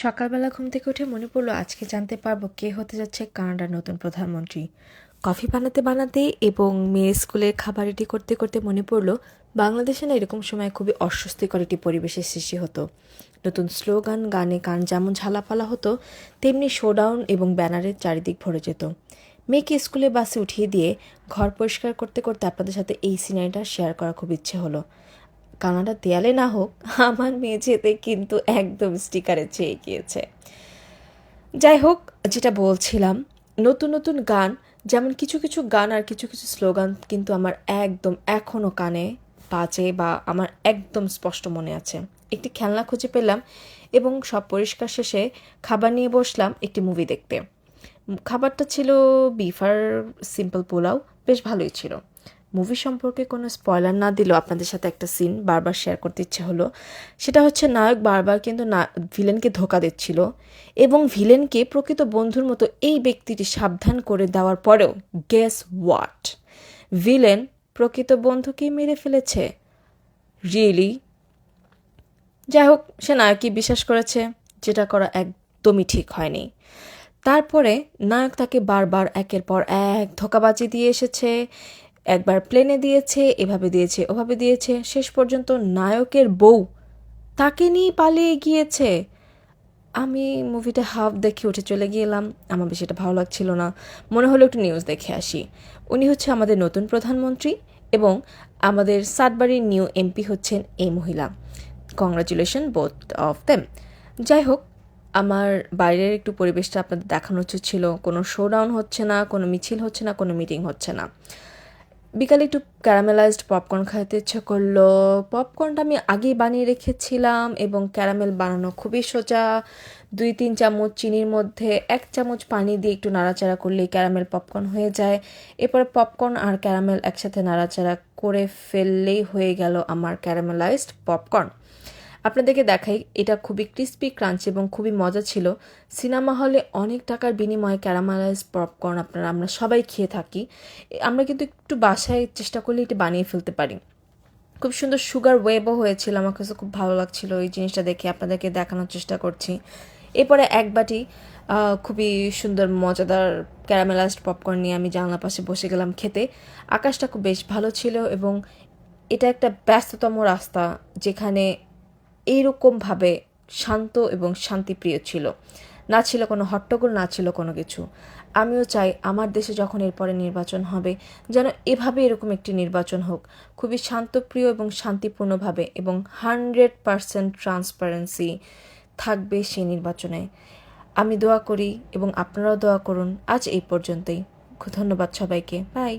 সকালবেলা ঘুম থেকে উঠে মনে পড়লো আজকে জানতে পারবো কে হতে যাচ্ছে কানাডার নতুন প্রধানমন্ত্রী। কফি বানাতে বানাতে এবং মেয়ের স্কুলের খাবার রেডি করতে করতে মনে পড়লো বাংলাদেশে না এরকম সময় খুবই অস্বস্তিকর একটি পরিবেশের সৃষ্টি হতো। নতুন স্লোগান গানে কান যেমন ঝালাপালা হতো, তেমনি শোডাউন এবং ব্যানারের চারিদিক ভরে যেত। মেয়েকে স্কুলে বাসে উঠিয়ে দিয়ে ঘর পরিষ্কার করতে করতে আপনাদের সাথে এই সিনারিটা শেয়ার করা খুব ইচ্ছে হলো। কানাডার দেয়ালে না হোক, আমার মেয়ে যেতে কিন্তু একদম স্টিকারে চেয়ে গিয়েছে। যাই হোক, যেটা বলছিলাম, নতুন নতুন গান, যেমন কিছু কিছু গান আর কিছু কিছু স্লোগান কিন্তু আমার একদম এখনও কানে বাজে বা আমার একদম স্পষ্ট মনে আছে। একটি খেলনা খুঁজে পেলাম এবং সব পরিষ্কার শেষে খাবার নিয়ে বসলাম একটি মুভি দেখতে। খাবারটা ছিল বিফ আর সিম্পল পোলাও, বেশ ভালোই ছিল। মুভি সম্পর্কে কোনো স্পয়লার না দিলেও আপনাদের সাথে একটা সিন বারবার শেয়ার করতে ইচ্ছে হলো। সেটা হচ্ছে নায়ক বারবার কিন্তু ভিলেনকে ধোঁকা দিচ্ছিল এবং ভিলেনকে প্রকৃত বন্ধুর মতো এই ব্যক্তিটি সাবধান করে দেওয়ার পরেও গেস হোয়াট, ভিলেন প্রকৃত বন্ধুকেই মেরে ফেলেছে। রিয়েলি? যাই হোক, সে নায়কই বিশ্বাস করেছে, যেটা করা একদমই ঠিক হয়নি। তারপরে নায়ক তাকে বারবার একের পর এক ধোঁকাবাজি দিয়ে এসেছে। একবার প্লেনে দিয়েছে, এভাবে দিয়েছে, ওভাবে দিয়েছে, শেষ পর্যন্ত নায়কের বউ তাকে নিয়ে পালিয়ে গিয়েছে। আমি মুভিটা হাফ দেখে উঠে চলে গিয়েলাম, আমার বেশি এটা ভালো লাগছিল না। মনে হলো একটু নিউজ দেখে আসি। উনি হচ্ছে আমাদের নতুন প্রধানমন্ত্রী এবং আমাদের সাতবাড়ির নিউ এমপি হচ্ছেন এই মহিলা। Congratulation both of them. যাই হোক, আমার বাইরের একটু পরিবেশটা আপনাদের দেখানো উচিত ছিল। কোনো শোডাউন হচ্ছে না, কোনো মিছিল হচ্ছে না, কোনো মিটিং হচ্ছে না। বিকালে একটু ক্যারামেলাইজড পপকর্ন খাইতে ইচ্ছে করলো। পপকর্নটা আমি আগেই বানিয়ে রেখেছিলাম এবং ক্যারামেল বানানো খুবই সোজা। 2-3 চামচ চিনির মধ্যে 1 চামচ পানি দিয়ে একটু নাড়াচাড়া করলেই ক্যারামেল পপকর্ন হয়ে যায়। এরপরে পপকর্ন আর ক্যারামেল একসাথে নাড়াচাড়া করে ফেললেই হয়ে গেল আমার ক্যারামেলাইজড পপকর্ন। আপনাদেরকে দেখাই, এটা খুবই ক্রিস্পি ক্রাঞ্চি এবং খুবই মজা ছিল। সিনেমা হলে অনেক টাকার বিনিময়ে ক্যারামেলাইজ পপকর্ন আমরা সবাই খেয়ে থাকি। আমরা কিন্তু একটু বাসায় চেষ্টা করলে এটা বানিয়ে ফেলতে পারি। খুব সুন্দর সুগার ওয়েবও হয়েছিল, আমার কাছে খুব ভালো লাগছিল এই জিনিসটা দেখে, আপনাদেরকে দেখানোর চেষ্টা করছি। এরপরে এক বাটি খুবই সুন্দর মজাদার ক্যারামেলাইজড পপকর্ন নিয়ে আমি জানলা পাশে বসে গেলাম খেতে। আকাশটা খুব বেশ ভালো ছিল এবং এটা একটা ব্যস্ততম রাস্তা যেখানে এইরকমভাবে শান্ত এবং শান্তিপ্রিয় ছিল। না ছিল কোনো হট্টগোল, না ছিল কোনো কিছু। আমিও চাই আমার দেশে যখন এরপরে নির্বাচন হবে যেন এভাবে এরকম একটি নির্বাচন হোক, খুবই শান্তপ্রিয় এবং শান্তিপূর্ণভাবে, এবং 100% ট্রান্সপারেন্সি থাকবে সেই নির্বাচনে। আমি দোয়া করি এবং আপনারাও দোয়া করুন। আজ এই পর্যন্তই। ধন্যবাদ সবাইকে। বাই।